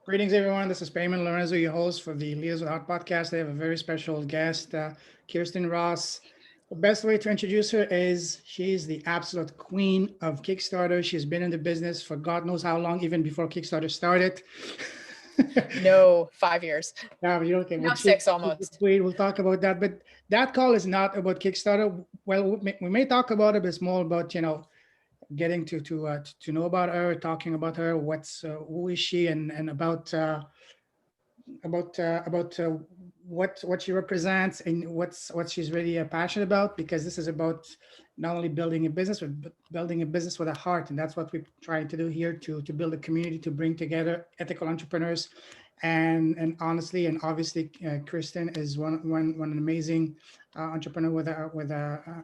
Greetings, everyone. This is Payman Lorenzo, your host for the Leaders Without podcast. I have a very special guest, Khierstyn Ross. The best way to introduce her is she's the absolute queen of Kickstarter. She's been in the business for God knows how long, even before Kickstarter started. No, 5 years. Yeah, you okay? Now six almost. We'll talk about that. But that call is not about Kickstarter. Well, we may talk about it, but it's more about, getting to know about her, talking about her, who is she, and about what she represents and what she's really passionate about. Because this is about not only building a business, but building a business with a heart, and that's what we're trying to do here to build a community, to bring together ethical entrepreneurs, and honestly and obviously, Khierstyn is one amazing entrepreneur with a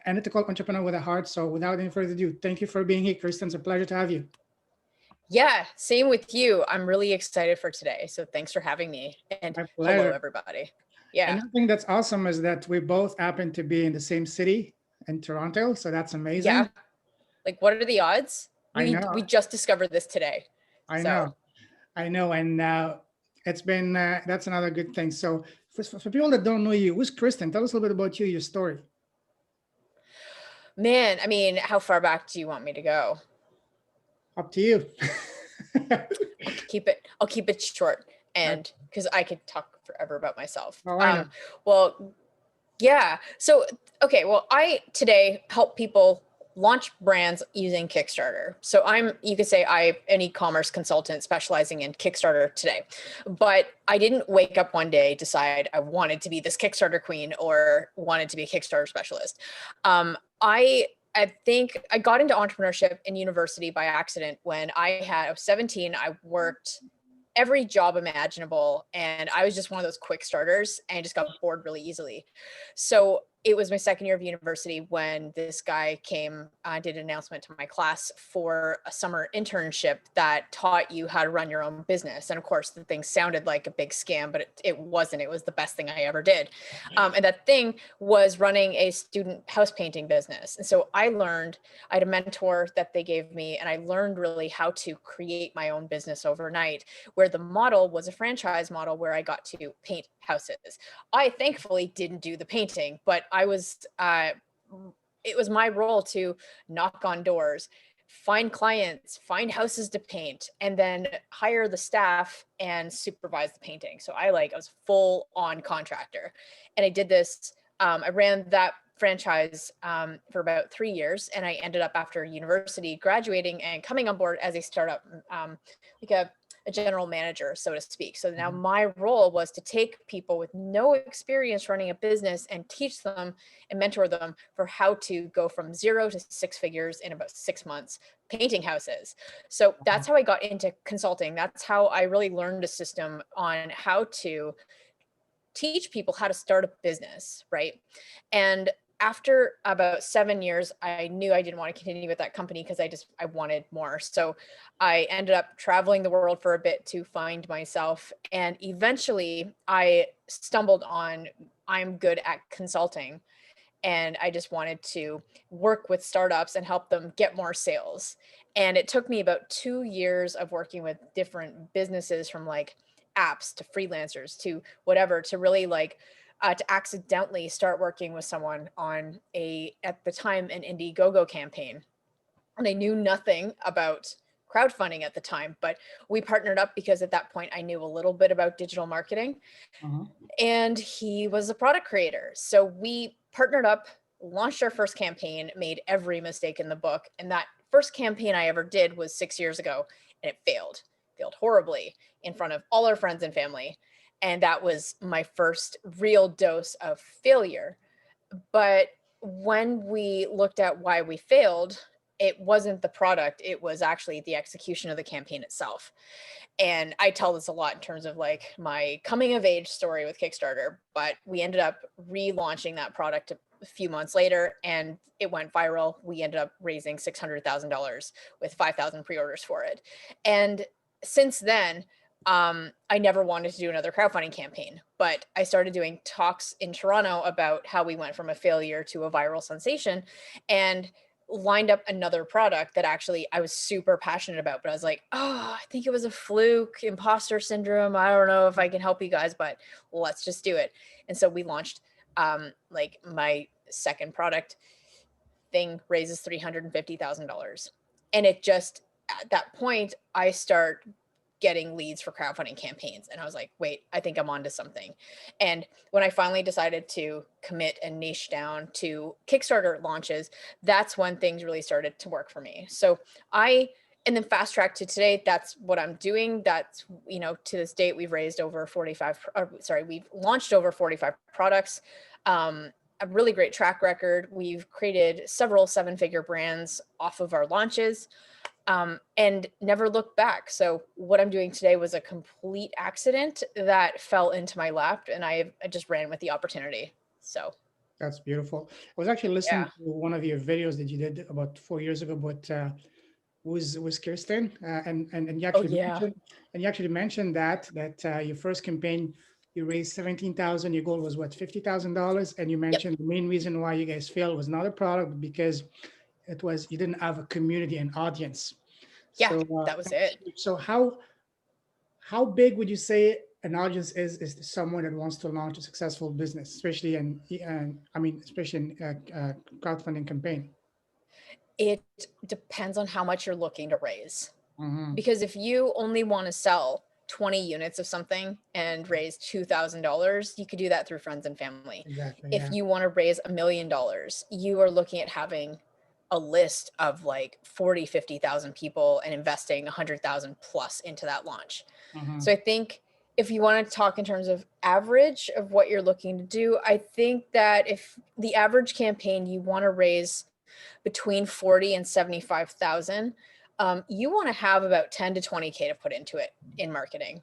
an ethical entrepreneur with a heart. So without any further ado, thank you for being here, Khierstyn. It's a pleasure to have you. Yeah, same with you. I'm really excited for today. So thanks for having me. And hello, everybody. Yeah. And I think that's awesome is that we both happen to be in the same city in Toronto. So that's amazing. Yeah. Like, what are the odds? We just discovered this today. I know. And it's been, that's another good thing. So for people that don't know you, who's Khierstyn? Tell us a little bit about you, your story. Man, I mean, how far back do you want me to go? Up to you. I'll keep it short, and because I could talk forever about myself. Oh, I know. Well, yeah. So, okay. Well, I today help people launch brands using Kickstarter. So you could say I'm an e-commerce consultant specializing in Kickstarter today, but I didn't wake up one day, decide I wanted to be this Kickstarter queen or wanted to be a Kickstarter specialist. I think I got into entrepreneurship in university by accident when I was 17. I worked every job imaginable, and I was just one of those quick starters and just got bored really easily. So it was my second year of university when this guy came, did an announcement to my class for a summer internship that taught you how to run your own business. And of course, the thing sounded like a big scam, but it wasn't. It was the best thing I ever did. And that thing was running a student house painting business. And so I had a mentor that they gave me, and I learned really how to create my own business overnight, where the model was a franchise model where I got to paint houses. I thankfully didn't do the painting, but it was my role to knock on doors, find clients, find houses to paint, and then hire the staff and supervise the painting. So I was full on contractor, and I did this. I ran that franchise for about 3 years, and I ended up after university graduating and coming on board as a startup, like a general manager, so to speak. So now my role was to take people with no experience running a business and teach them and mentor them for how to go from 0 to 6 figures in about 6 months painting houses. So that's how I got into consulting. That's how I really learned a system on how to teach people how to start a business, right? And after about 7 years, I knew I didn't want to continue with that company because I wanted more. So I ended up traveling the world for a bit to find myself. And eventually I stumbled on, I'm good at consulting. And I just wanted to work with startups and help them get more sales. And it took me about 2 years of working with different businesses, from apps to freelancers to whatever, to really to accidentally start working with someone on at the time, an Indiegogo campaign. And I knew nothing about crowdfunding at the time, but we partnered up because at that point I knew a little bit about digital marketing, and he was a product creator. So we partnered up, launched our first campaign, made every mistake in the book. And that first campaign I ever did was 6 years ago, and it failed horribly in front of all our friends and family. And that was my first real dose of failure. But when we looked at why we failed, it wasn't the product, it was actually the execution of the campaign itself. And I tell this a lot in terms of my coming of age story with Kickstarter, but we ended up relaunching that product a few months later and it went viral. We ended up raising $600,000 with 5,000 pre-orders for it. And since then, I never wanted to do another crowdfunding campaign, but I started doing talks in Toronto about how we went from a failure to a viral sensation. And lined up another product that actually I was super passionate about, but I was like, oh, I think it was a fluke, imposter syndrome. I don't know if I can help you guys, but let's just do it. And so we launched like my second product thing raises $350,000. And it just, at that point, I start getting leads for crowdfunding campaigns. And I was like, wait, I think I'm onto something. And when I finally decided to commit and niche down to Kickstarter launches, that's when things really started to work for me. So and then fast track to today, that's what I'm doing. That's, you know, to this date, we've raised over 45, we've launched over 45 products. A really great track record. We've created several 7-figure brands off of our launches. And never looked back. So what I'm doing today was a complete accident that fell into my lap, and I just ran with the opportunity. So That's beautiful. I was actually listening yeah. to one of your videos that you did about 4 years ago, but was Khierstyn, and Oh yeah. you actually mentioned that your first campaign you raised 17,000. Your goal was what, $50,000, and you Yep. mentioned the main reason why you guys failed was not a product, but because it was you didn't have a community and audience. Yeah, So that was it. so how big would you say an audience is to someone that wants to launch a successful business, especially especially in crowdfunding campaign? It depends on how much you're looking to raise. Mhm. Because if you only want to sell 20 units of something and raise $2,000, you could do that through friends and family. Exactly. If Yeah. you want to raise $1 million, you are looking at having a list of like 40, 50,000 people and investing 100,000 plus into that launch. Mhm. So I think if you want to talk in terms of average of what you're looking to do, I think that if the average campaign you want to raise between 40 and 75,000, you want to have about 10 to 20K to put into it in marketing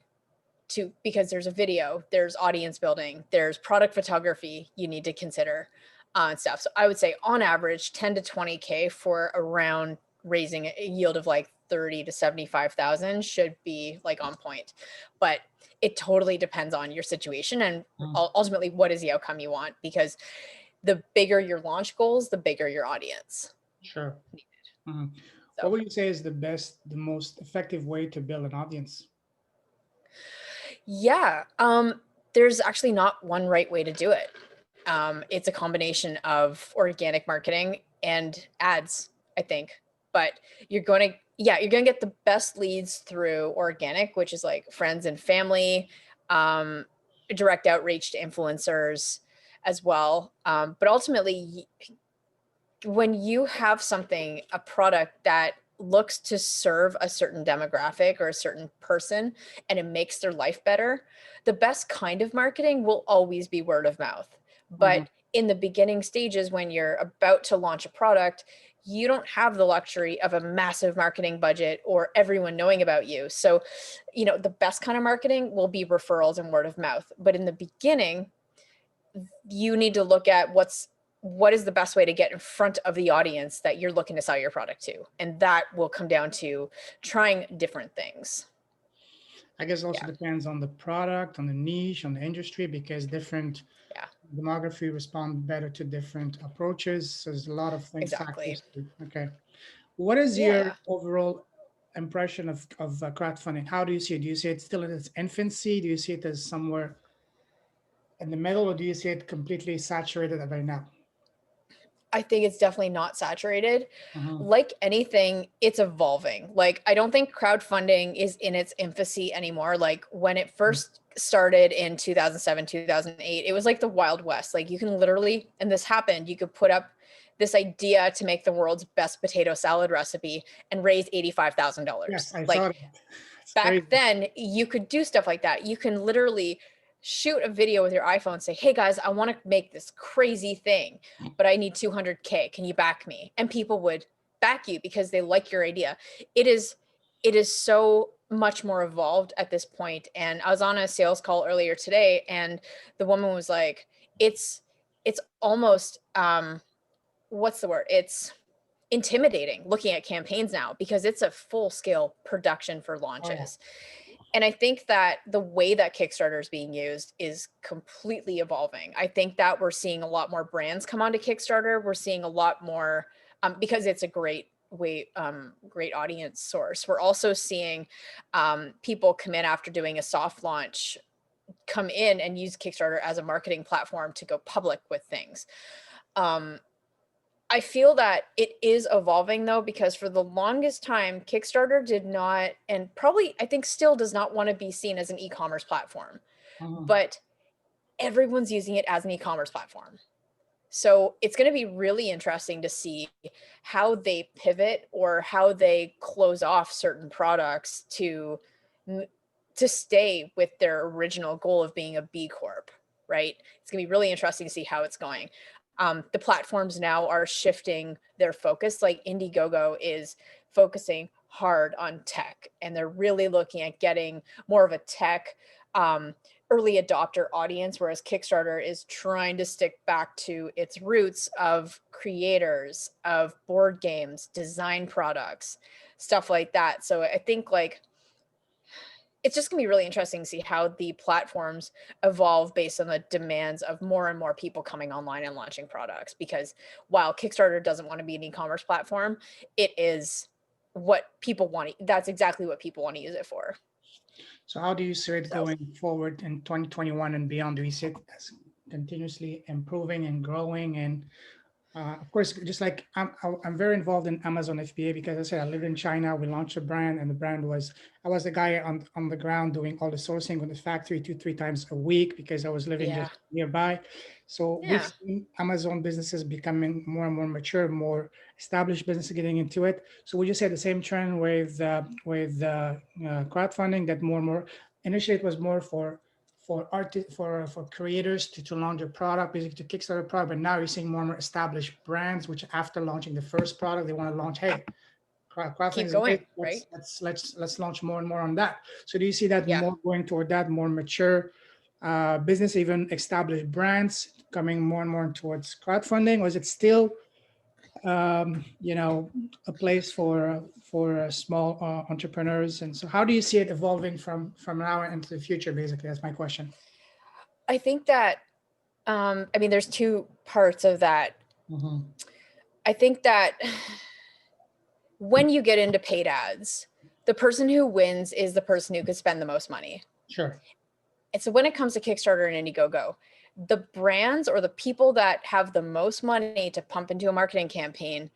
because there's a video, there's audience building, there's product photography you need to consider and stuff. So I would say on average 10 to 20K for around raising a yield of like 30 to 75,000 should be like on point. But it totally depends on your situation and ultimately what is the outcome you want, because the bigger your launch goals, the bigger your audience. Sure. Mhm. So What would you say is the most effective way to build an audience? yeah, there's actually not one right way to do it. It's a combination of organic marketing and ads, I think. But you're going to get the best leads through organic, which is like friends and family, direct outreach to influencers as well. But ultimately, when you have a product that looks to serve a certain demographic or a certain person and it makes their life better, the best kind of marketing will always be word of mouth. Mhm. But in the beginning stages, when you're about to launch a product, you don't have the luxury of a massive marketing budget or everyone knowing about you. So, the best kind of marketing will be referrals and word of mouth. But in the beginning, you need to look at what is the best way to get in front of the audience that you're looking to sell your product to. And that will come down to trying different things. I guess it also Yeah. depends on the product, on the niche, on the industry, because different Yeah, demography respond better to different approaches. So there's a lot of things, exactly. factors. Okay. What is your Yeah. overall impression of crowdfunding? How do you see it? Do you see it still in its infancy? Do you see it as somewhere in the middle, or do you see it completely saturated by now? I think it's definitely not saturated. Mhm. Like anything, it's evolving. Like, I don't think crowdfunding is in its infancy anymore. Like, when it first started in 2007, 2008, it was like the Wild West. Like, you can literally, and this happened, you could put up this idea to make the world's best potato salad recipe and raise $85,000. Yes, I saw Like, that. It's back crazy. then you could do stuff like that. You can literally shoot a video with your iPhone and say, hey guys, I want to make this crazy thing, but I need 200K. Can you back me? And people would back you because they like your idea. It is so much more evolved at this point. And I was on a sales call earlier today and the woman was like, it's almost what's the word? It's intimidating looking at campaigns now because it's a full scale production for Oh yeah. launches. And I think that the way that Kickstarter is being used is completely evolving. I think that we're seeing a lot more brands come onto Kickstarter. We're seeing a lot more because it's a great great audience source. We're also seeing people come in after doing a soft launch, come in and use Kickstarter as a marketing platform to go public with things. I feel that it is evolving though, because for the longest time, Kickstarter did not, and probably I think still does not want to be seen as an e-commerce platform, but everyone's using it as an e-commerce platform. So it's going to be really interesting to see how they pivot or how they close off certain products to stay with their original goal of being a B Corp, right? It's going to be really interesting to see how it's going. The platforms now are shifting their focus. Like Indiegogo is focusing hard on tech, and they're really looking at getting more of a tech early adopter audience, whereas Kickstarter is trying to stick back to its roots of creators, of board games, design products, stuff like that. So I think like it's just gonna be really interesting to see how the platforms evolve based on the demands of more and more people coming online and launching products. Because while Kickstarter doesn't want to be an e-commerce platform, it is what people want. That's exactly what people want to use it for. So how do you see it So going forward in 2021 and beyond? Do you see it as continuously improving and growing? And of course, just like I'm very involved in Amazon FBA because I said I live in China. We launched a brand, and the brand was I was the guy on the ground doing all the sourcing with the factory 2-3 times a week because I was living yeah, just nearby. So we've yeah, seen Amazon businesses becoming more and more mature, more established businesses getting into it. So would you say the same trend with crowdfunding, that more and more initially it was more for creators to launch a product, basically to kickstart a product, but now you're seeing more and more established brands which after launching the first product they want to launch, hey, crowdfunding keep is going, great, right? let's launch more and more on that. So do you see that Yeah. more going toward that more mature business, even established brands coming more and more towards crowdfunding, or is it still a place for small entrepreneurs? And so how do you see it evolving from now into the future? Basically, that's my question. I think that I mean there's two parts of that. Mm-hmm. I think that when you get into paid ads, the person who wins is the person who could spend the most money. Sure. And so when it comes to Kickstarter and Indiegogo, the brands or the people that have the most money to pump into a marketing campaign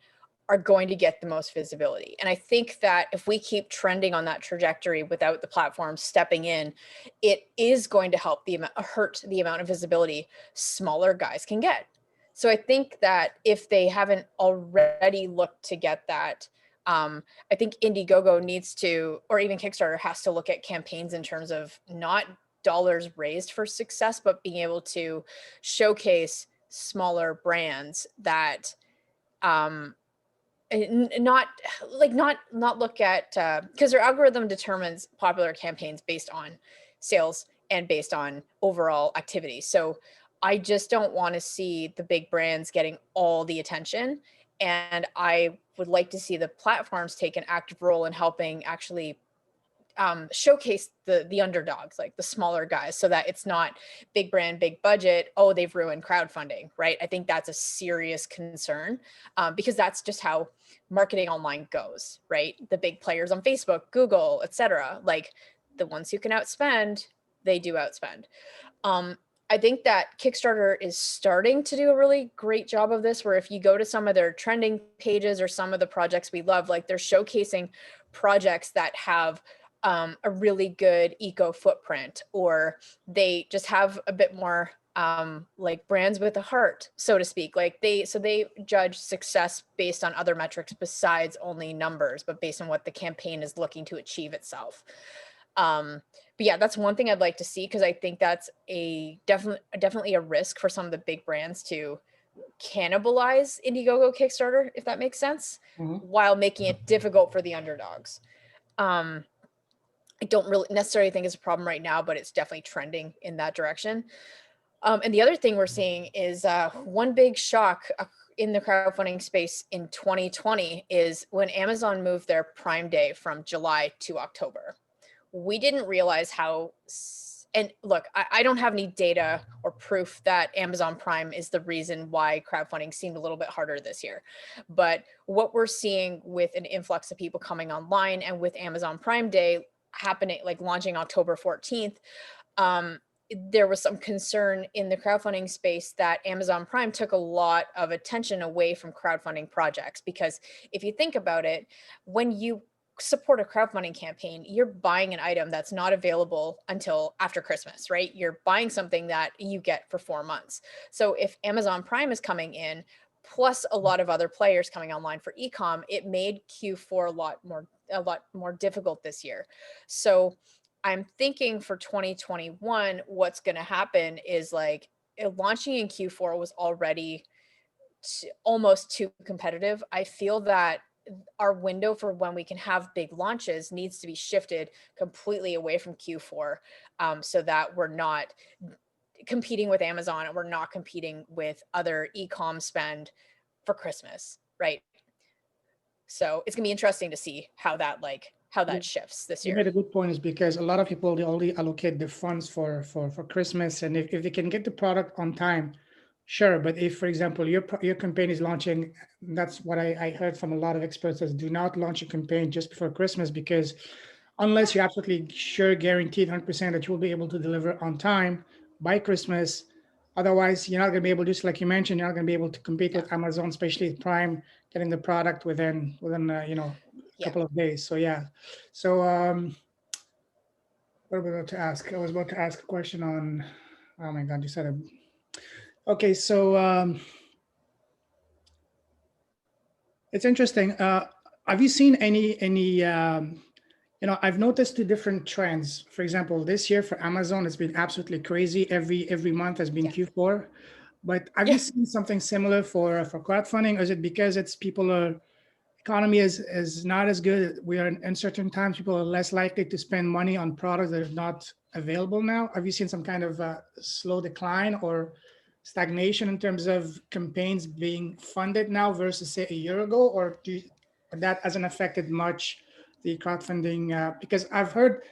are going to get the most visibility. And I think that if we keep trending on that trajectory without the platform stepping in, it is going to help hurt the amount of visibility smaller guys can get. So I think that if they haven't already looked to get that, I think Indiegogo needs to, or even Kickstarter has to look at campaigns in terms of not dollars raised for success, but being able to showcase smaller brands that not look at because their algorithm determines popular campaigns based on sales and based on overall activity. So I just don't want to see the big brands getting all the attention, and I would like to see the platforms take an active role in helping actually showcase the underdogs, like the smaller guys, so that it's not big brand, big budget. Oh, they've ruined crowdfunding, right? I think that's a serious concern because that's just how marketing online goes, right? The big players on Facebook, Google, etc. Like the ones who can outspend, they do outspend. I think that Kickstarter is starting to do a really great job of this, where if you go to some of their trending pages or some of the projects we love, like they're showcasing projects that have a really good eco footprint, or they just have a bit more like brands with a heart, so to speak. Like they judge success based on other metrics besides only numbers, but based on what the campaign is looking to achieve itself. But yeah, that's one thing I'd like to see, because I think that's definitely a risk for some of the big brands to cannibalize Indiegogo Kickstarter, if that makes sense, while making it difficult for the underdogs. I don't really necessarily think it's a problem right now, but it's definitely trending in that direction. And the other thing we're seeing is one big shock in the crowdfunding space in 2020 is when Amazon moved their Prime Day from July to October. We didn't realize how And look, I don't have any data or proof that Amazon Prime is the reason why crowdfunding seemed a little bit harder this year. But what we're seeing with an influx of people coming online and with Amazon Prime Day happening, like launching October 14th, there was some concern in the crowdfunding space that Amazon Prime took a lot of attention away from crowdfunding projects. Because if you think about it, when you support a crowdfunding campaign, you're buying an item that's not available until after Christmas, right? You're buying something that you get for 4 months. So if Amazon Prime is coming in, plus a lot of other players coming online for ecom, it made Q4 a lot more difficult this year. So I'm thinking for 2021, what's going to happen is like launching in Q4 was already almost too competitive. I feel that our window for when we can have big launches needs to be shifted completely away from Q4, so that we're not competing with Amazon and we're not competing with other e-com spend for Christmas, right? So it's gonna be interesting to see how that shifts this You year. made a good point, is because a lot of people, they only allocate the funds for Christmas, and if they can get the product on time, sure. But if, for example, your campaign is launching, that's what I heard from a lot of experts, is do not launch a campaign just before Christmas, because unless you're absolutely sure, guaranteed 100% that you will be able to deliver on time by Christmas, otherwise you're not going to be able to, just like you mentioned, you're not going to be able to compete with Amazon, especially Prime, getting the product within a couple of days. So yeah. So what was I about to ask? I was about to ask a question on, oh my God, you said it. Okay, so it's interesting. Have you seen any I've noticed two different trends. For example, this year for Amazon, it's been absolutely crazy. Every month has been Q4. But have you seen something similar for crowdfunding? Or is it because it's economy is not as good? We are in uncertain times. People are less likely to spend money on products that are not available now. Have you seen some kind of slow decline or stagnation in terms of campaigns being funded now versus say a year ago, or that hasn't affected much the crowdfunding? Because I've heard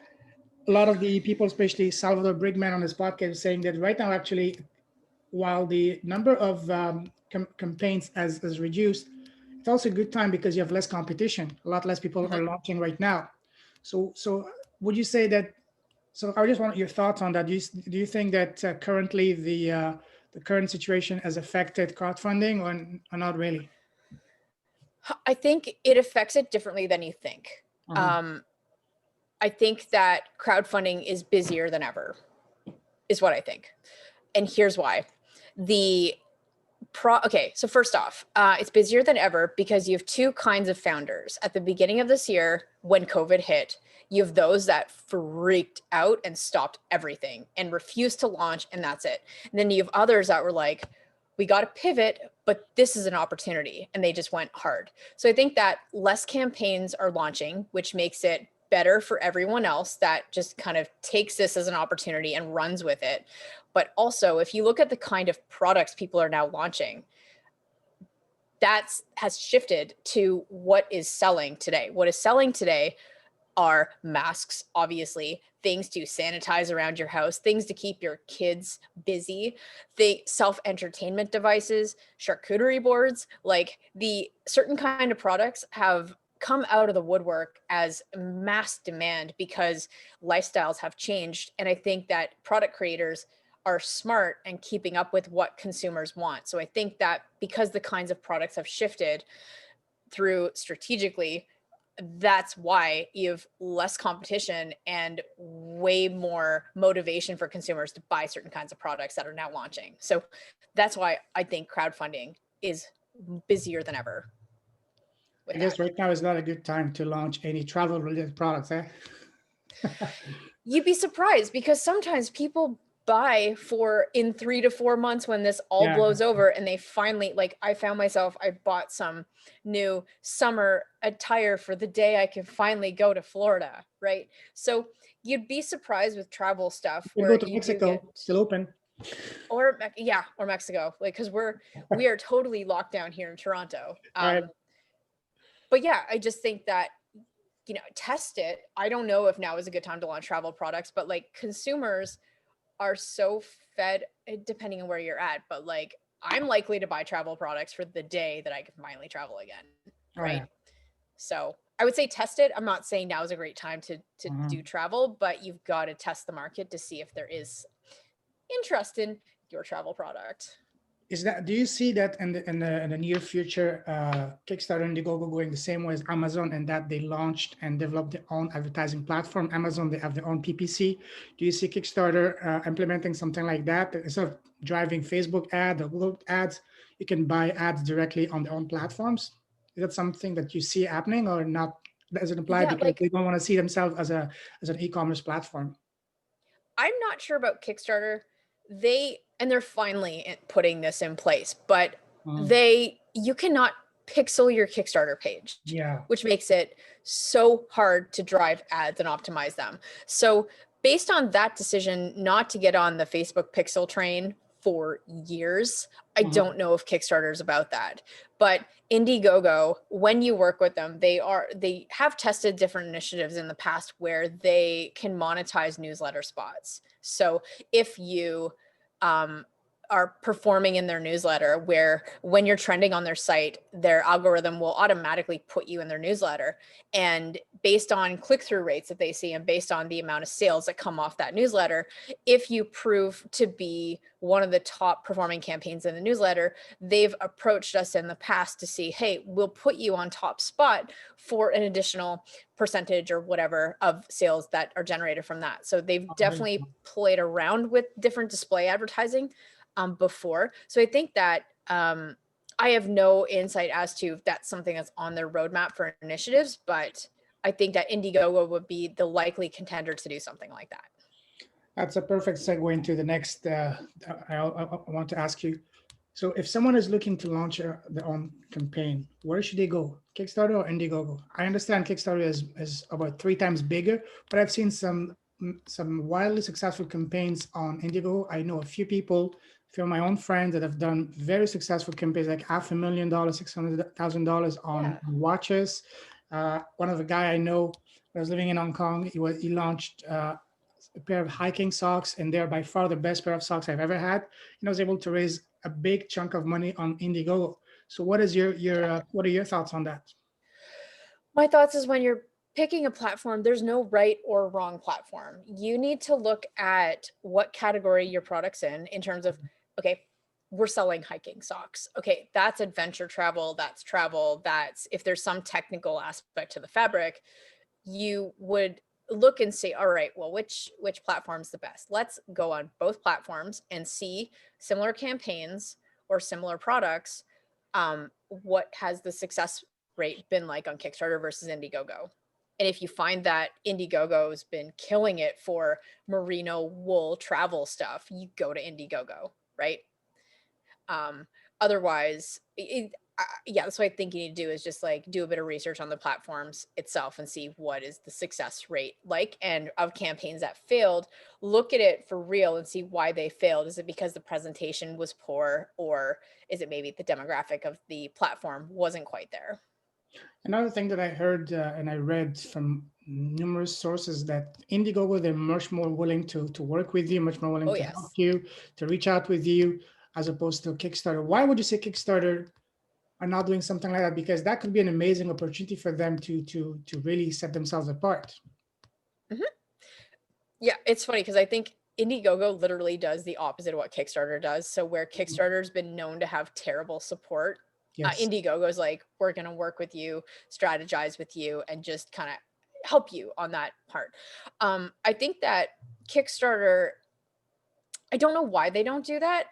a lot of the people, especially Salvador Brigman on his podcast, saying that right now, actually, while the number of campaigns has reduced, it's also a good time because you have less competition. A lot less people are launching right now. So would you say that? So I just want your thoughts on that. Do you think that currently the current situation has affected crowdfunding, or not really? I think it affects it differently than you think. I think that crowdfunding is busier than ever, is what I think. And here's why. Okay, so first off, it's busier than ever because you have two kinds of founders. At the beginning of this year, when COVID hit, you have those that freaked out and stopped everything and refused to launch, and that's it. And then you have others that were like, we got to pivot, but this is an opportunity, and they just went hard. So I think that less campaigns are launching, which makes it better for everyone else that just kind of takes this as an opportunity and runs with it. But also, if you look at the kind of products people are now launching, that has shifted to what is selling today. What is selling today are masks, obviously, things to sanitize around your house, things to keep your kids busy, the self-entertainment devices, charcuterie boards, like the certain kind of products have come out of the woodwork as mass demand because lifestyles have changed. And I think that product creators are smart and keeping up with what consumers want. So I think that because the kinds of products have shifted through strategically, that's why you have less competition and way more motivation for consumers to buy certain kinds of products that are now launching. So that's why I think crowdfunding is busier than ever. I guess right now is not a good time to launch any travel related products, eh? You'd be surprised because sometimes people buy for in 3 to 4 months when this all blows over, and they finally, like, I found myself, I bought some new summer attire for the day I can finally go to Florida, right? So you'd be surprised with travel stuff You where go to you Mexico, do get, still open. or Mexico, like, because we are totally locked down here in Toronto. Right. But yeah, I just think that test it. I don't know if now is a good time to launch travel products, but like consumers are so fed, depending on where you're at, but like I'm likely to buy travel products for the day that I can finally travel again, Oh right? yeah. So I would say test it. I'm not saying now is a great time to do Mhm. travel, but you've got to test the market to see if there is interest in your travel product. Do you see that in the near future, Kickstarter and Indiegogo going the same way as Amazon, and that they launched and developed their own advertising platform? Amazon, they have their own PPC. Do you see Kickstarter implementing something like that? Instead of driving Facebook ad or Google ads, you can buy ads directly on their own platforms. Is that something that you see happening or not? Doesn't apply Yeah, because like they don't want to see themselves as an e-commerce platform. I'm not sure about Kickstarter. They're finally putting this in place, but Mm, you cannot pixel your Kickstarter page, yeah. which makes it so hard to drive ads and optimize them. So based on that decision not to get on the Facebook pixel train for years, I Mhm. don't know if Kickstarter is about that. But Indiegogo, when you work with them, they have tested different initiatives in the past where they can monetize newsletter spots. So if you are performing in their newsletter, where when you're trending on their site, their algorithm will automatically put you in their newsletter. And based on click-through rates that they see and based on the amount of sales that come off that newsletter, if you prove to be one of the top performing campaigns in the newsletter, they've approached us in the past to see, hey, we'll put you on top spot for an additional percentage or whatever of sales that are generated from that. So they've definitely played around with different display advertising before. So I think that I have no insight as to if that's something that's on their roadmap for initiatives, but I think that Indiegogo would be the likely contender to do something like that. That's a perfect segue into the next. I want to ask you. So, if someone is looking to launch their own campaign, where should they go? Kickstarter or Indiegogo? I understand Kickstarter is about 3 times bigger, but I've seen some wildly successful campaigns on Indiegogo. I know a few people, a few of my own friends that have done very successful campaigns, like $500,000, $600,000 on Yeah. watches. One of the guy I know was living in Hong Kong. He launched a pair of hiking socks, and they're by far the best pair of socks I've ever had. And I was able to raise a big chunk of money on Indiegogo. So, what is what are your thoughts on that? My thoughts is when you're picking a platform, there's no right or wrong platform. You need to look at what category your product's in terms of, okay, we're selling hiking socks. Okay, that's adventure travel, that's travel, that's if there's some technical aspect to the fabric, you would look and say, all right, well, which platform's the best? Let's go on both platforms and see similar campaigns or similar products. What has the success rate been like on Kickstarter versus Indiegogo? And if you find that Indiegogo has been killing it for merino wool travel stuff, you go to Indiegogo, right? Otherwise, yeah, that's what I think you need to do is just like do a bit of research on the platforms itself and see what is the success rate like. And of campaigns that failed, look at it for real and see why they failed. Is it because the presentation was poor, or is it maybe the demographic of the platform wasn't quite there? Another thing that I heard and I read from numerous sources that Indiegogo, they're much more willing to work with you, much more willing Oh, to help yes. you, to reach out with you, as opposed to Kickstarter. Why would you say Kickstarter are not doing something like that? Because that could be an amazing opportunity for them to really set themselves apart. Mhm. Yeah, it's funny because I think Indiegogo literally does the opposite of what Kickstarter does. So where Mhm. Kickstarter's been known to have terrible support, Yes. Indiegogo's like, we're going to work with you, strategize with you, and just kind of help you on that part. I think that Kickstarter, I don't know why they don't do that,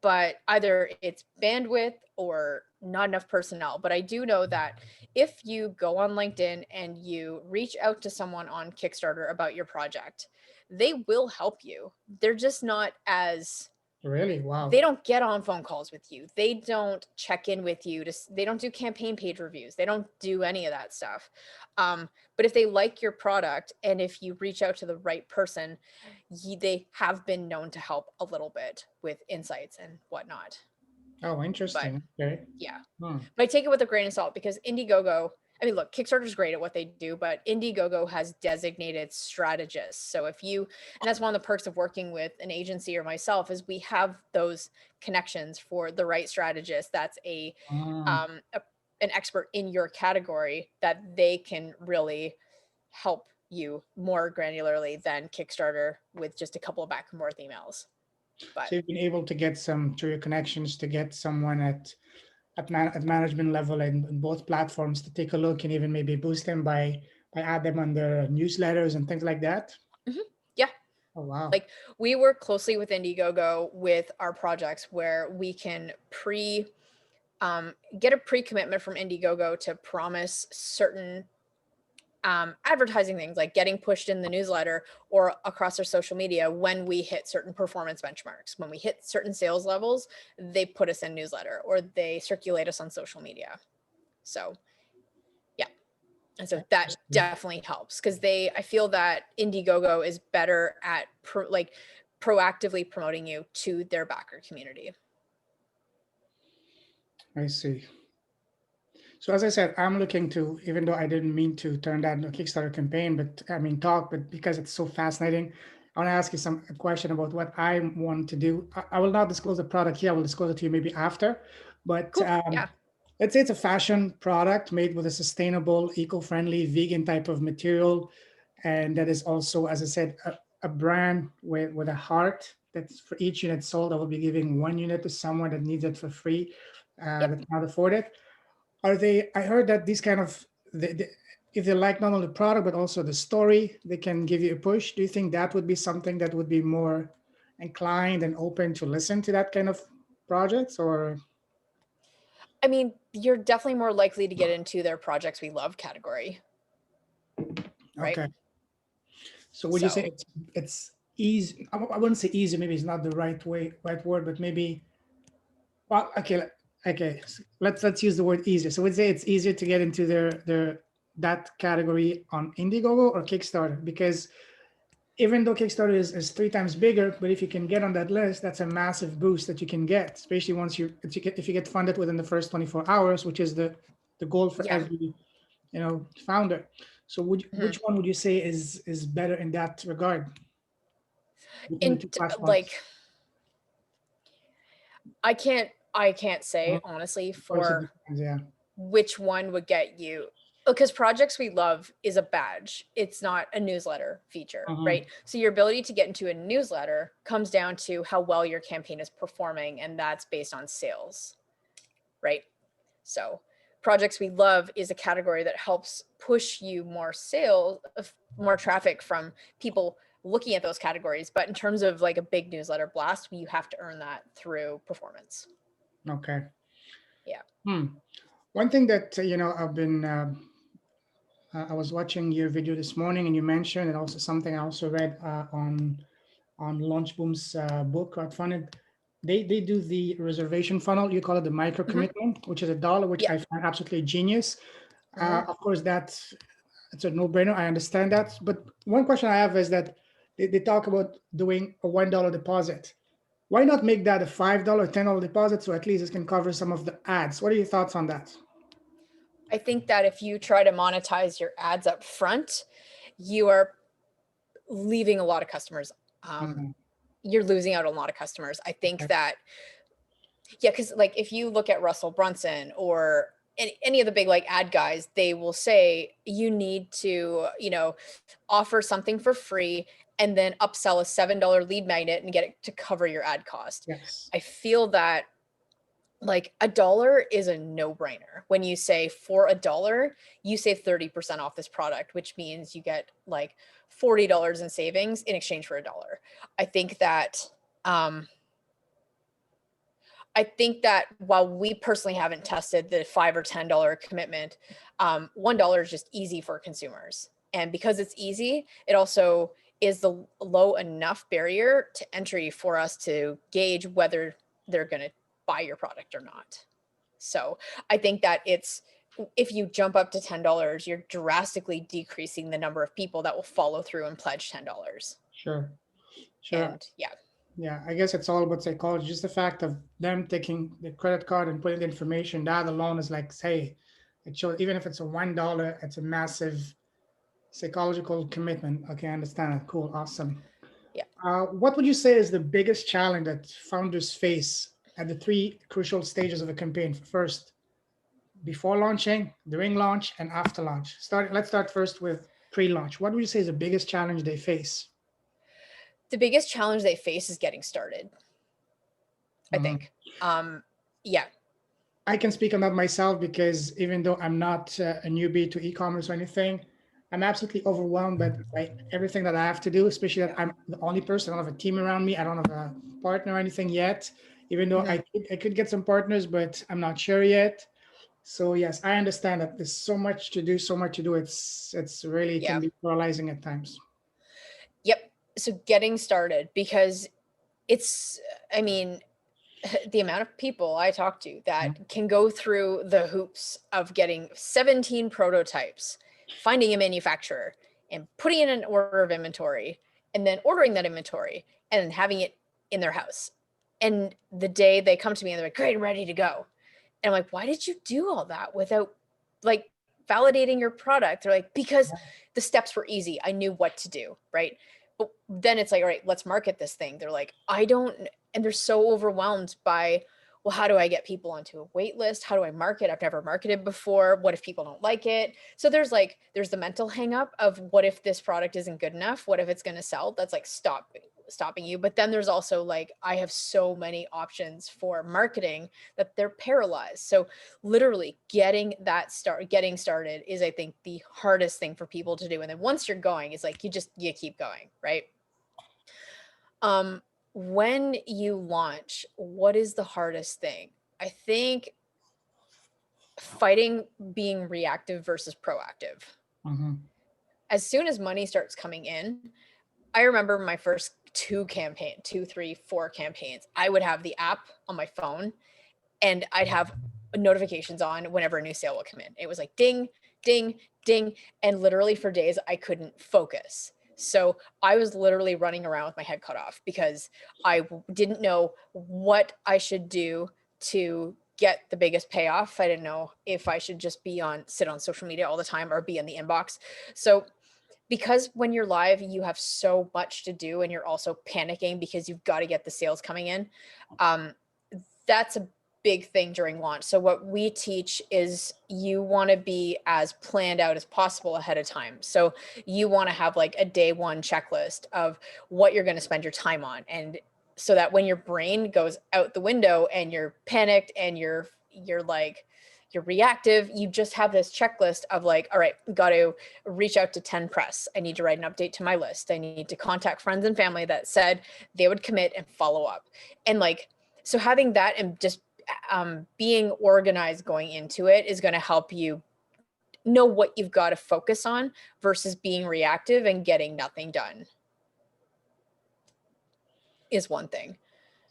but either it's bandwidth or not enough personnel. But I do know that if you go on LinkedIn and you reach out to someone on Kickstarter about your project, they will help you. They're just not as Really? they Wow. don't get on phone calls with you. They don't check in with you. They don't do campaign page reviews. They don't do any of that stuff. But if they like your product and if you reach out to the right person, they have been known to help a little bit with insights and whatnot. Oh, But interesting. Okay. yeah, Hmm. but I take it with a grain of salt because Indiegogo, I mean, look, Kickstarter's great at what they do, but Indiegogo has designated strategists. So if you, and that's one of the perks of working with an agency or myself, is we have those connections for the right strategist. That's Ah, an expert in your category that they can really help you more granularly than Kickstarter with just a couple of back and forth emails. But so you've been able to get some through your connections to get someone at management level in both platforms to take a look and even maybe boost them by add them on their newsletters and things like that. mhm, yeah, Oh wow. like we work closely with Indiegogo with our projects where we can get a pre-commitment from Indiegogo to promise certain advertising things like getting pushed in the newsletter or across their social media when we hit certain performance benchmarks. When we hit certain sales levels, they put us in newsletter or they circulate us on social media. So yeah. And so that definitely helps because I feel that Indiegogo is better at proactively promoting you to their backer community. I see. So as I said, I'm looking to, even though I didn't mean to turn that into a Kickstarter campaign, but I mean talk, but because it's so fascinating, I want to ask you a question about what I want to do. I will not disclose the product here. I will disclose it to you maybe after. But Cool. Yeah. let's say it's a fashion product made with a sustainable, eco-friendly, vegan type of material, and that is also, as I said, a brand with a heart. That's for each unit sold. I will be giving one unit to someone that needs it for free, Yep. that cannot afford it. Are they? I heard that these kind of if they like not only the product but also the story, they can give you a push. Do you think that would be something that would be more inclined and open to listen to that kind of projects? Or I mean, you're definitely more likely to get into their projects we love category, right? okay, so would you say So it's easy? I wouldn't say easy. Maybe it's not the right word, but maybe well, okay. Let's use the word easier. So we'd say it's easier to get into their that category on Indiegogo or Kickstarter because even though Kickstarter is three times bigger, but if you can get on that list, that's a massive boost that you can get, especially once if you get funded within the first 24 hours, which is the goal for yeah. every founder. So which Mhm. one would you say is better in that regard between the And two platforms? like I can't say Mhm. honestly Of course, it for depends. Yeah. which one would get you because projects we love is a badge. It's not a newsletter feature, Mhm. right? So your ability to get into a newsletter comes down to how well your campaign is performing and that's based on sales, right? So projects we love is a category that helps push you more sales, more traffic from people looking at those categories. But in terms of like a big newsletter blast, you have to earn that through performance. Okay. Yeah. One thing that I've been I was watching your video this morning, and you mentioned, and also something I also read on Launchboom's book, Crowdfunding. They do the reservation funnel. You call it the micro Hmm. commitment, which is $1, which Yeah. I find absolutely genius. Hmm. Of course, it's a no-brainer. I understand that. But one question I have is that they talk about doing a $1 deposit. Why not make that a $5, $10 deposit so at least it can cover some of the ads? What are your thoughts on that? I think that if you try to monetize your ads up front, you are leaving a lot of customers. Mhm. You're losing out on a lot of customers. I think Okay. that yeah, because like if you look at Russell Brunson or any of the big like ad guys, they will say you need to, offer something for free and then upsell a $7 lead magnet and get it to cover your ad cost. Yes. I feel that like $1 is a no-brainer. When you say for $1, you save 30% off this product, which means you get like $40 in savings in exchange for $1. I think that um I think that while we personally haven't tested the $5 or $10 commitment, $1 is just easy for consumers. And because it's easy, it also is the low enough barrier to entry for us to gauge whether they're going to buy your product or not. So I think that if you jump up to $10, you're drastically decreasing the number of people that will follow through and pledge $10. Sure. Sure. And yeah, Yeah, I guess it's all about psychology. Just the fact of them taking the credit card and putting the information, that alone is like, hey, It shows, even if it's a $1, it's a massive psychological commitment. Okay, I understand that. Cool, awesome. Yeah. What would you say is the biggest challenge that founders face at the three crucial stages of a campaign? First, before launching, during launch, and after launch. Let's start first with pre-launch. What would you say is the biggest challenge they face? The biggest challenge they face is getting started, I Mhm. think. Yeah. I can speak on that myself because even though I'm not a newbie to e-commerce or anything, I'm absolutely overwhelmed by everything that I have to do, especially that I'm the only person. I don't have a team around me. I don't have a partner or anything yet, even though Mhm. I could get some partners, but I'm not sure yet. So yes, I understand that there's so much to do, so much to do. It's really Yeah. can be paralyzing at times. Yep. So getting started, because it's, I mean, the amount of people I talk to that can go through the hoops of getting 17 prototypes, finding a manufacturer and putting in an order of inventory, and then ordering that inventory and then having it in their house. And the day they come to me and they're like, great, ready to go. And I'm like, why did you do all that without like validating your product? They're like, because the steps were easy. I knew what to do. Right. But then it's like, all right, let's market this thing. They're like, I don't, and they're so overwhelmed by, well, how do I get people onto a wait list? How do I market? I've never marketed before. What if people don't like it? So there's the mental hang up of what if this product isn't good enough? What if it's going to sell? That's like stopping you. But then there's also like, I have so many options for marketing that they're paralyzed. So literally getting started is, I think, the hardest thing for people to do. And then once you're going, it's like, you keep going. Right. When you launch, what is the hardest thing? I think fighting being reactive versus proactive. Mhm. As soon as money starts coming in, I remember my first two, three, four campaigns. I would have the app on my phone and I'd have notifications on whenever a new sale would come in. It was like ding, ding, ding. And literally for days, I couldn't focus. So I was literally running around with my head cut off because I didn't know what I should do to get the biggest payoff. I didn't know if I should just sit on social media all the time or be in the inbox. So because when you're live, you have so much to do and you're also panicking because you've got to get the sales coming in. That's a big thing during launch. So what we teach is you want to be as planned out as possible ahead of time. So you want to have like a day one checklist of what you're going to spend your time on. And so that when your brain goes out the window and you're panicked and you're reactive, you just have this checklist of like, all right, got to reach out to 10 press. I need to write an update to my list. I need to contact friends and family that said they would commit and follow up. And like, so having that and just being organized going into it is going to help you know what you've got to focus on versus being reactive and getting nothing done is one thing.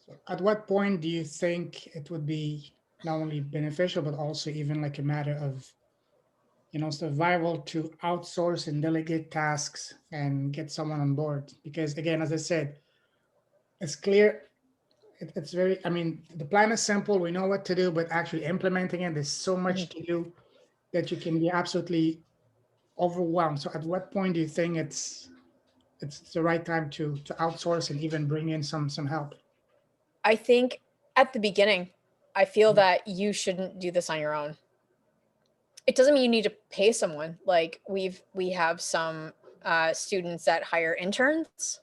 So at what point do you think it would be not only beneficial, but also even like a matter of, survival to outsource and delegate tasks and get someone on board? Because again, as I said, it's clear. It's very, I mean, the plan is simple. We know what to do, but actually implementing it, there's so much Mhm. to do that you can be absolutely overwhelmed. So at what point do you think it's the right time to outsource and even bring in some help? I think at the beginning, I feel that you shouldn't do this on your own. It doesn't mean you need to pay someone. Like we have some students that hire interns.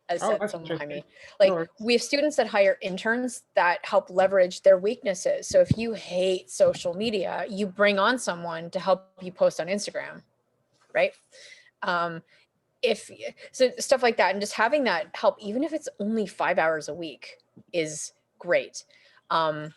As Oh, said, that's someone behind interesting. me. Like Sure. we have students that hire interns that help leverage their weaknesses. So if you hate social media, you bring on someone to help you post on Instagram, right? Um, if so, stuff like that, and just having that help, even if it's only 5 hours a week, is great. Um,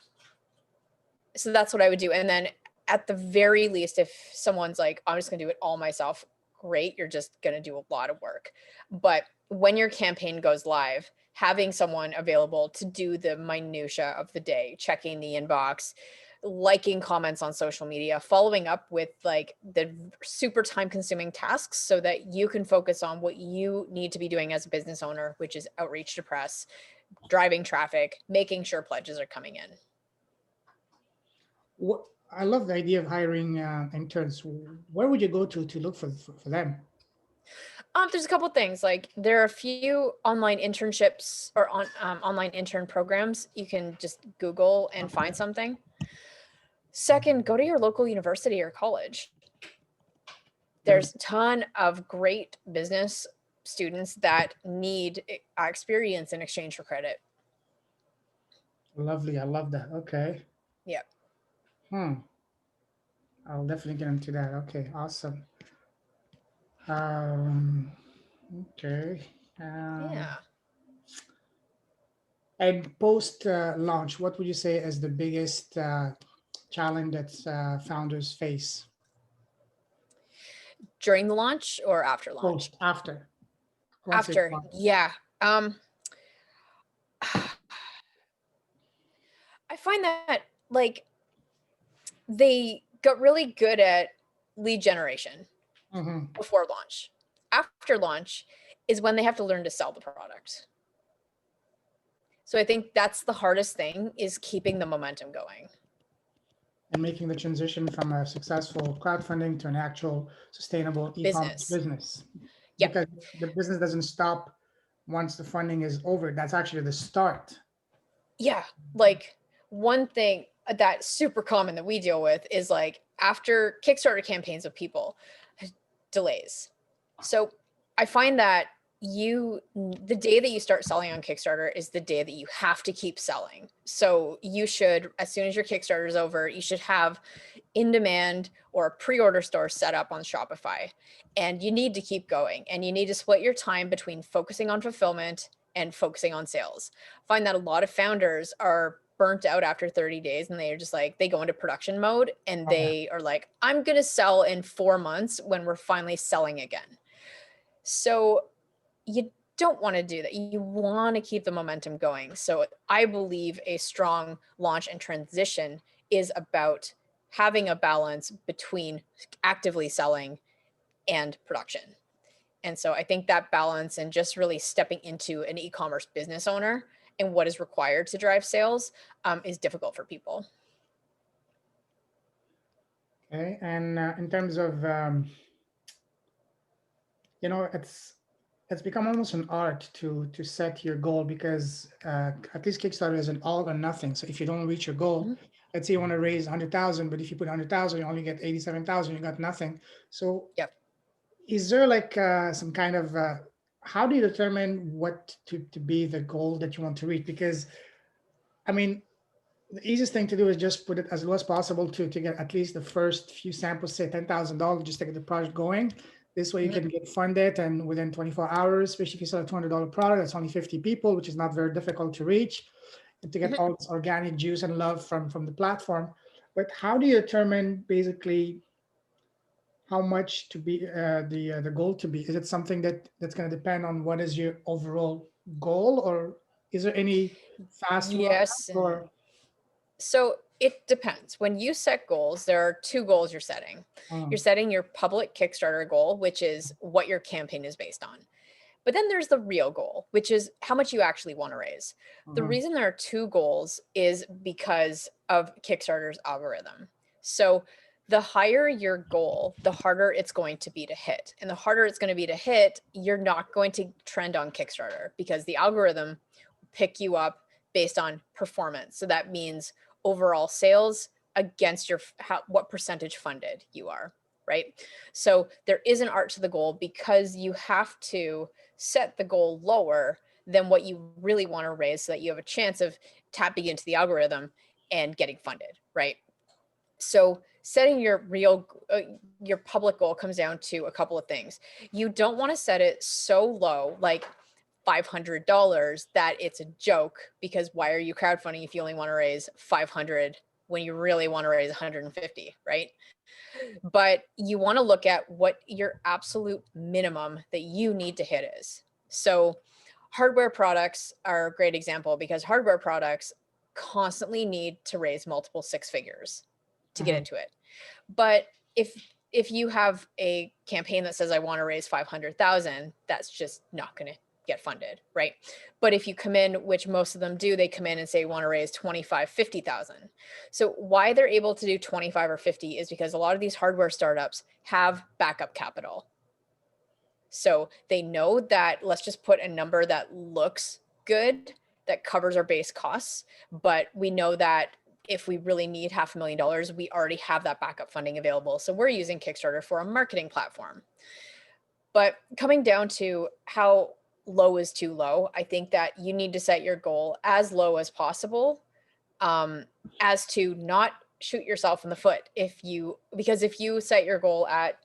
so that's what I would do. And then at the very least, if someone's like, I'm just gonna do it all myself, great, you're just gonna do a lot of work. But when your campaign goes live, having someone available to do the minutia of the day, checking the inbox, liking comments on social media, following up with like the super time consuming tasks so that you can focus on what you need to be doing as a business owner, which is outreach to press, driving traffic, making sure pledges are coming in. I love the idea of hiring interns. Where would you go to look for them? There's a couple things. Like there are a few online internships or online intern programs. You can just Google and find something. Second, go to your local university or college. There's a ton of great business students that need experience in exchange for credit. Lovely. I love that. Okay. Yeah. I'll definitely get into that. Okay. Awesome. Um, okay. Um, Yeah. and post launch, what would you say is the biggest challenge that founders face? During the launch or after launch? Post, after. Once it's After. launched. Yeah. I find that like they got really good at lead generation Mhm. before launch. After launch is when they have to learn to sell the product. So I think that's the hardest thing, is keeping the momentum going. And making the transition from a successful crowdfunding to an actual sustainable e-commerce Business. business. Yeah. Because the business doesn't stop once the funding is over. That's actually the start. Yeah. Like one thing that's super common that we deal with is like after Kickstarter campaigns of people, delays. So I find that the day that you start selling on Kickstarter is the day that you have to keep selling. So you should, as soon as your Kickstarter is over, you should have in demand or a pre-order store set up on Shopify, and you need to keep going, and you need to split your time between focusing on fulfillment and focusing on sales. I find that a lot of founders are burnt out after 30 days, and they are just like, they go into production mode and Oh, yeah. they are like, I'm going to sell in 4 months when we're finally selling again. So you don't want to do that. You want to keep the momentum going. So I believe a strong launch and transition is about having a balance between actively selling and production. And so I think that balance and just really stepping into an e-commerce business owner and what is required to drive sales is difficult for people. Okay. And in terms of, it's become almost an art to set your goal, because at least Kickstarter is an all or nothing. So if you don't reach your goal, Mhm. let's say you want to raise 100,000, but if you put 100,000, you only get 87,000. You got nothing. So Yep. is there like some kind of how do you determine what to be the goal that you want to reach? Because I mean, the easiest thing to do is just put it as low as possible to get at least the first few samples, say $10,000, just to get the project going. This way you Mhm. can get funded, and within 24 hours, especially if you sell a $200 product, that's only 50 people, which is not very difficult to reach, and to get Mhm. all this organic juice and love from the platform. But how do you determine basically how much to be the goal to be? Is it something that's going to depend on what is your overall goal, or is there any fast rule of Yes. thumb, or So it depends. When you set goals, there are two goals you're setting. You're um, setting your public Kickstarter goal, which is what your campaign is based on. But then there's the real goal, which is how much you actually want to raise. The mhm, reason there are two goals is because of Kickstarter's algorithm. So the higher your goal, the harder it's going to be to hit. And the harder it's going to be to hit, you're not going to trend on Kickstarter because the algorithm will pick you up based on performance. So that means overall sales against your what percentage funded you are, right? So there is an art to the goal because you have to set the goal lower than what you really want to raise so that you have a chance of tapping into the algorithm and getting funded, right? So setting your public goal comes down to a couple of things. You don't want to set it so low, like $500, that it's a joke, because why are you crowdfunding if you only want to raise 500 when you really want to raise 150, right? But you want to look at what your absolute minimum that you need to hit is. So hardware products are a great example because hardware products constantly need to raise multiple six figures to get mhm. into it. But if you have a campaign that says I want to raise 500,000, that's just not going to get funded, right? But if you come in, which most of them do, they come in and say want to raise 25, 50,000. So why they're able to do 25 or 50 is because a lot of these hardware startups have backup capital. So they know that let's just put a number that looks good, that covers our base costs, but we know that if we really need $500,000, we already have that backup funding available. So we're using Kickstarter for a marketing platform. But coming down to how low is too low, I think that you need to set your goal as low as possible, as to not shoot yourself in the foot because if you set your goal at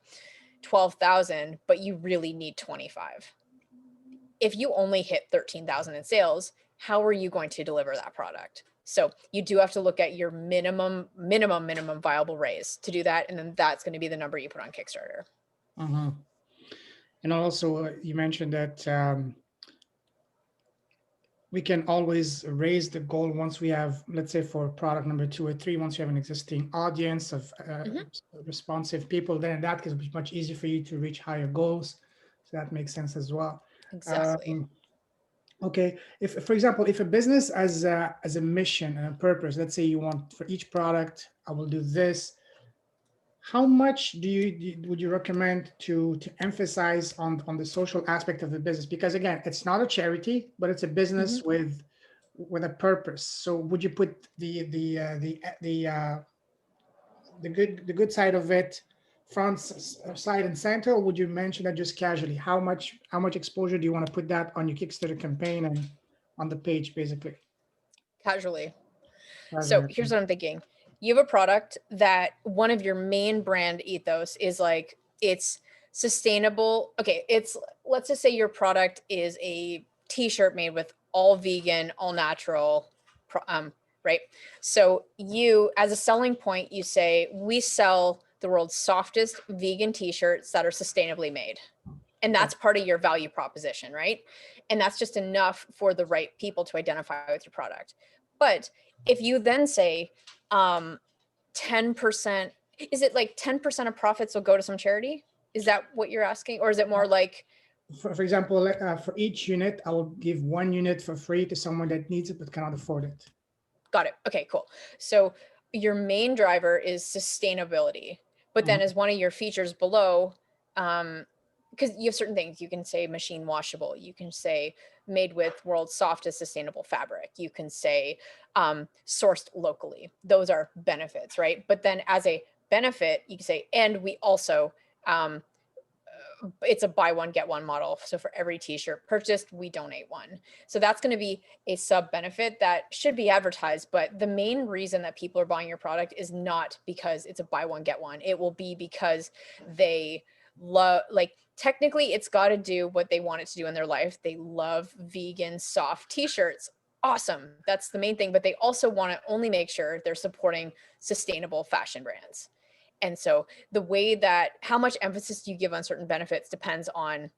12,000, but you really need 25. If you only hit 13,000 in sales, how are you going to deliver that product? So you do have to look at your minimum viable raise to do that. And then that's going to be the number you put on Kickstarter. Mhm. And also, you mentioned that we can always raise the goal once we have, let's say for product number 2 or 3, once you have an existing audience of responsive people, then in that case, it'll be much easier for you to reach higher goals. So that makes sense as well. Exactly. Okay, if for example, if a business has a mission and a purpose, let's say you want for each product, I will do this. How much would you recommend to emphasize on the social aspect of the business? Because again, it's not a charity, but it's a business with a purpose. So would you put the good side of it front, side and center, or would you mention that just casually? How much exposure do you want to put that on your Kickstarter campaign and on the page, basically? Casually. So Casually. here's what I'm thinking. You have a product that one of your main brand ethos is like, it's sustainable. Okay, let's just say your product is a t-shirt made with all vegan, all natural, right? So you, as a selling point, you say, we sell the world's softest vegan t-shirts that are sustainably made. And that's part of your value proposition, right? And that's just enough for the right people to identify with your product. But if you then say 10%, is it like 10% of profits will go to some charity? Is that what you're asking? Or is it more like, for example, for each unit, I will give 1 unit for free to someone that needs it but cannot afford it. got it. Okay, cool. So your main driver is sustainability, but then as one of your features below, because you have certain things, you can say machine washable, you can say made with world's softest sustainable fabric, you can say sourced locally. Those are benefits, right? But then as a benefit, you can say, and we also, it's a buy one, get one model. So for every t-shirt purchased, we donate one. So that's going to be a sub benefit that should be advertised. But the main reason that people are buying your product is not because it's a buy one, get one. It will be because they love, like, technically it's got to do what they want it to do in their life. They love vegan soft t-shirts. Awesome. That's the main thing. But they also want to only make sure they're supporting sustainable fashion brands. And so the way that, how much emphasis do you give on certain benefits depends on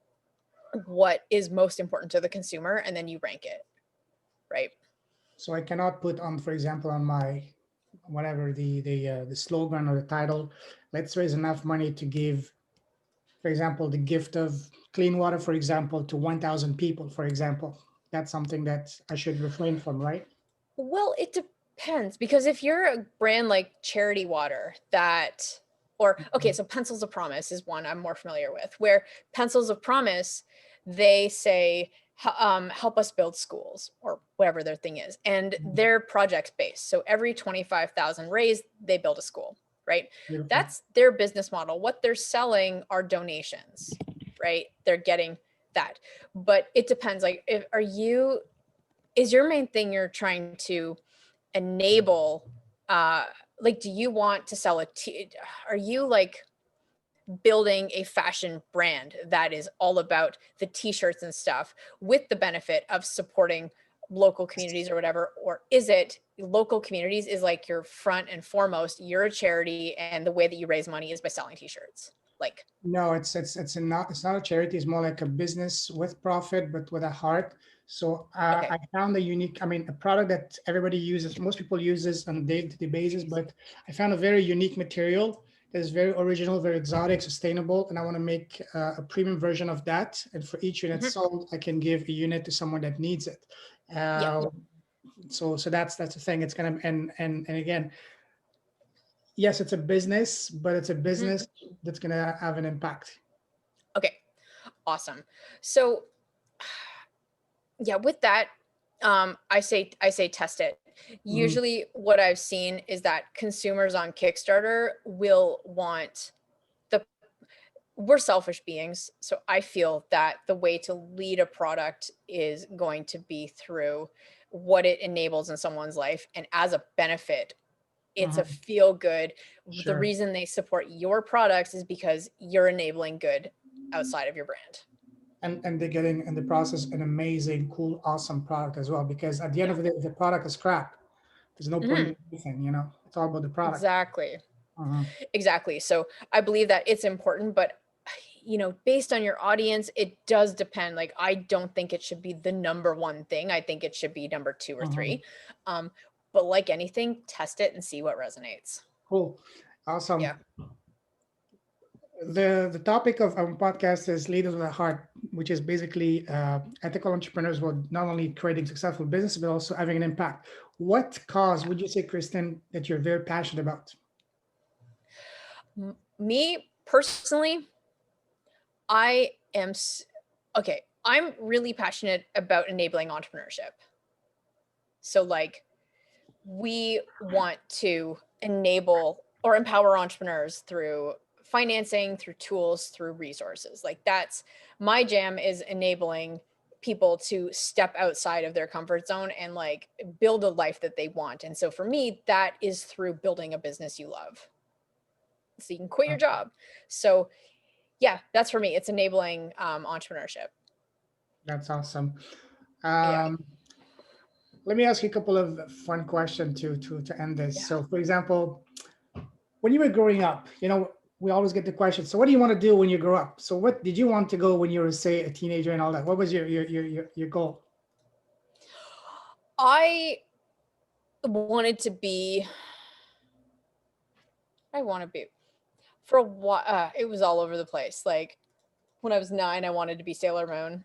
what is most important to the consumer, and then you rank it, right? So I cannot put on, for example, on my whatever the slogan or the title, let's raise enough money to give, for example, the gift of clean water, for example, to 1,000 people, for example. That's something that I should refrain from, right? Well, it depends, because if you're a brand like Charity Water that, or okay, so Pencils of Promise is one I'm more familiar with, where Pencils of Promise, they say, help us build schools, or whatever their thing is, and they're project based. So every 25,000 raised, they build a school, right? Beautiful. That's their business model. What they're selling are donations, right? They're getting that. But it depends. Like, is your main thing you're trying to enable, like, do you want to sell are you like building a fashion brand that is all about the t-shirts and stuff with the benefit of supporting local communities or whatever? Or is it local communities is like your front and foremost, you're a charity and the way that you raise money is by selling t-shirts? Like, No, it's not a charity. It's more like a business with profit, but with a heart. So okay. I found a product that everybody uses, most people uses on a day-to-day basis, but I found a very unique material is very original, very exotic, sustainable, and I want to make a premium version of that. And for each unit Mhm. sold, I can give a unit to someone that needs it. Yeah. So that's the thing. It's gonna and again, yes, it's a business, but it's a Mhm. business that's gonna have an impact. Okay. Awesome. So yeah, with that, I say test it. Mhm. Usually what I've seen is that consumers on Kickstarter will want the we're selfish beings. So I feel that the way to lead a product is going to be through what it enables in someone's life. And as a benefit, it's a Mhm. feel good. The Sure. reason they support your products is because you're enabling good outside of your brand. And they're getting in the process an amazing, cool, awesome product as well. Because at the end Yeah. of the day, if the product is crap, there's no point Mhm. in anything, you know. It's all about the product. Exactly. Mhm. Exactly. So I believe that it's important, but based on your audience, it does depend. Like, I don't think it should be the number one thing. I think it should be number two or Mhm. three. Um, but like anything, test it and see what resonates. Cool, awesome. Yeah. The topic of our podcast is leaders with a heart, which is basically ethical entrepreneurs who are not only creating successful business but also having an impact. What cause Yeah. would you say, Kristen, that you're very passionate about? Me personally, I am okay. I'm really passionate about enabling entrepreneurship. So, like, we want to enable or empower entrepreneurs through financing, through tools, through resources. Like, that's my jam, is enabling people to step outside of their comfort zone and like build a life that they want. And so for me, that is through building a business you love. So you can quit your job. So yeah, that's for me. It's enabling entrepreneurship. That's awesome. Yeah. Um, Let me ask you a couple of fun questions to end this. Yeah. So, for example, when you were growing up, you know, we always get the question. So, what do you want to do when you grow up? So, what did you want to go when you were, say, a teenager and all that? What was your goal? I wanted to be, I want to be for a while. It was all over the place. Like, when I was 9, I wanted to be Sailor Moon,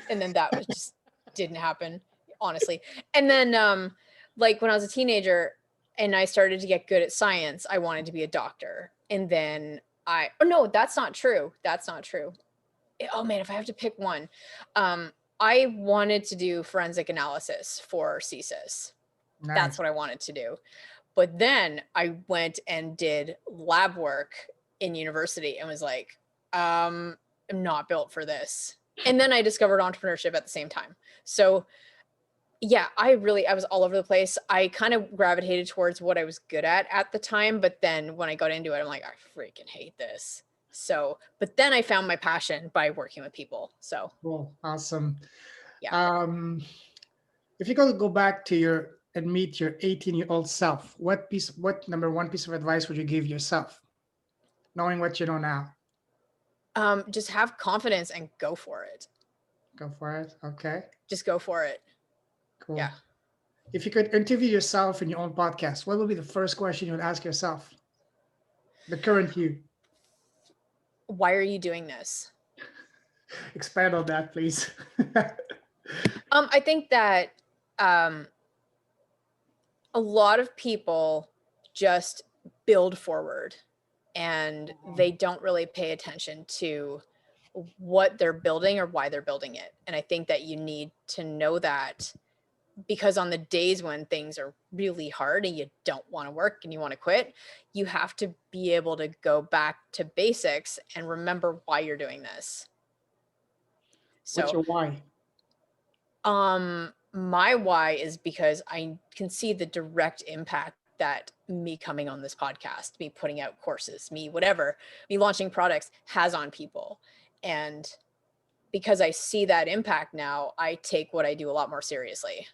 and then that was just didn't happen, honestly. And then, like, when I was a teenager and I started to get good at science, I wanted to be a doctor. And then oh no, that's not true. That's not true. Oh man, if I have to pick one, I wanted to do forensic analysis for CSIS. That's Nice. what I wanted to do. But then I went and did lab work in university and was like, I'm not built for this. And then I discovered entrepreneurship at the same time. So yeah, I was all over the place. I kind of gravitated towards what I was good at the time. But then when I got into it, I'm like, I freaking hate this. So, but then I found my passion by working with people. So Cool. Awesome. yeah. Um, if you could go back to your and meet your 18-year-old self, what number one piece of advice would you give yourself, knowing what you know now? Just have confidence and go for it. Go for it. Okay. Just go for it. Yeah. Cool. If you could interview yourself in your own podcast, what would be the first question you would ask yourself? The current you. Why are you doing this? Expand on that, please. I think that um, a lot of people just build forward and they don't really pay attention to what they're building or why they're building it. And I think that you need to know that, because on the days when things are really hard and you don't want to work and you want to quit, you have to be able to go back to basics and remember why you're doing this. What's So your why? my why is because I can see the direct impact that me coming on this podcast, me putting out courses, me whatever, me launching products has on people. And because I see that impact now, I take what I do a lot more seriously,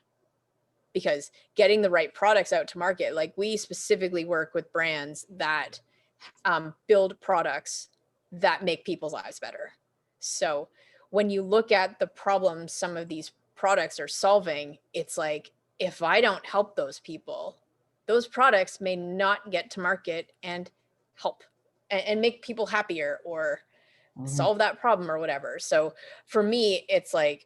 because getting the right products out to market, like, we specifically work with brands that build products that make people's lives better. So when you look at the problems some of these products are solving, it's like, if I don't help those people, those products may not get to market and help and make people happier or Mhm. solve that problem or whatever. So for me, it's like,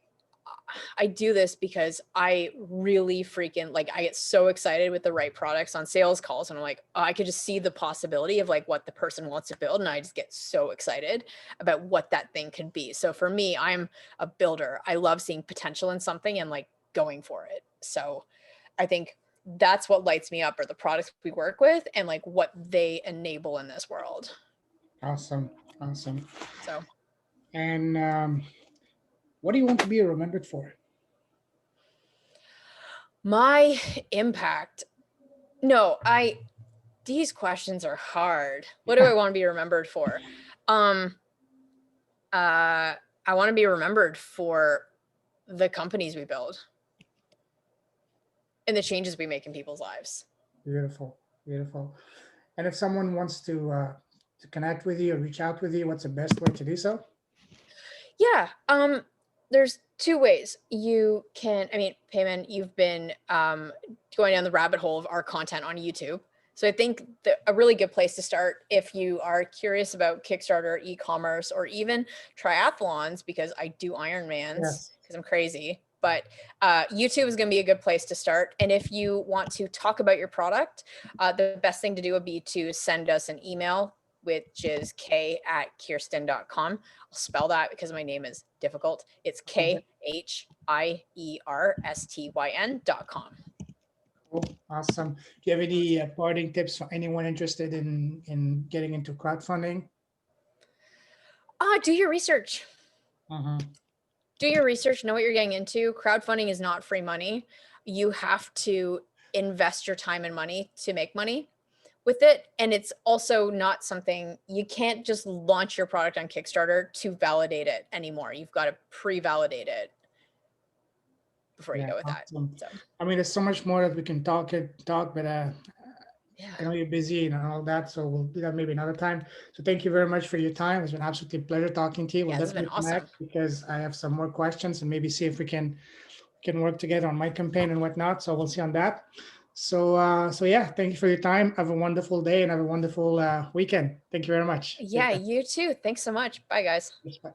I do this because I really freaking like, I get so excited with the right products on sales calls. And I'm like, oh, I could just see the possibility of like what the person wants to build. And I just get so excited about what that thing can be. So for me, I'm a builder. I love seeing potential in something and like going for it. So I think that's what lights me up, are the products we work with and like what they enable in this world. Awesome. Awesome. So And what do you want to be remembered for? my impact, no, these questions are hard. What do I want to be remembered for? I want to be remembered for the companies we build and the changes we make in people's lives. Beautiful. Beautiful. And if someone wants to connect with you or reach out with you, what's the best way to do so? Yeah. There's two ways you can, I mean, Payman, you've been going down the rabbit hole of our content on YouTube. So I think a really good place to start if you are curious about Kickstarter, e-commerce, or even triathlons, because I do Ironmans Yes. because I'm crazy. But YouTube is going to be a good place to start. And if you want to talk about your product, the best thing to do would be to send us an email, which is k@khierstyn.com. I'll spell that because my name is difficult. It's KHIERSTYN.com. Cool. Awesome. Do you have any parting tips for anyone interested in getting into crowdfunding? Do your research. Uh-huh. Do your research, know what you're getting into. Crowdfunding is not free money. You have to invest your time and money to make money with it. And it's also not something, you can't just launch your product on Kickstarter to validate it anymore. You've got to pre-validate it before you Yeah, go with awesome. that. So I mean, there's so much more that we can talk, but yeah. I know you're busy and all that, so we'll do that maybe another time. So thank you very much for your time. It's been absolutely a pleasure talking to you. We'll Yeah, this has been definitely connect awesome. because I have some more questions and maybe see if we can work together on my campaign and whatnot. So we'll see on that. So yeah, thank you for your time. Have a wonderful day and have a wonderful weekend. Thank you very much. Take Yeah, care. you too. Thanks so much. Bye, guys. Bye.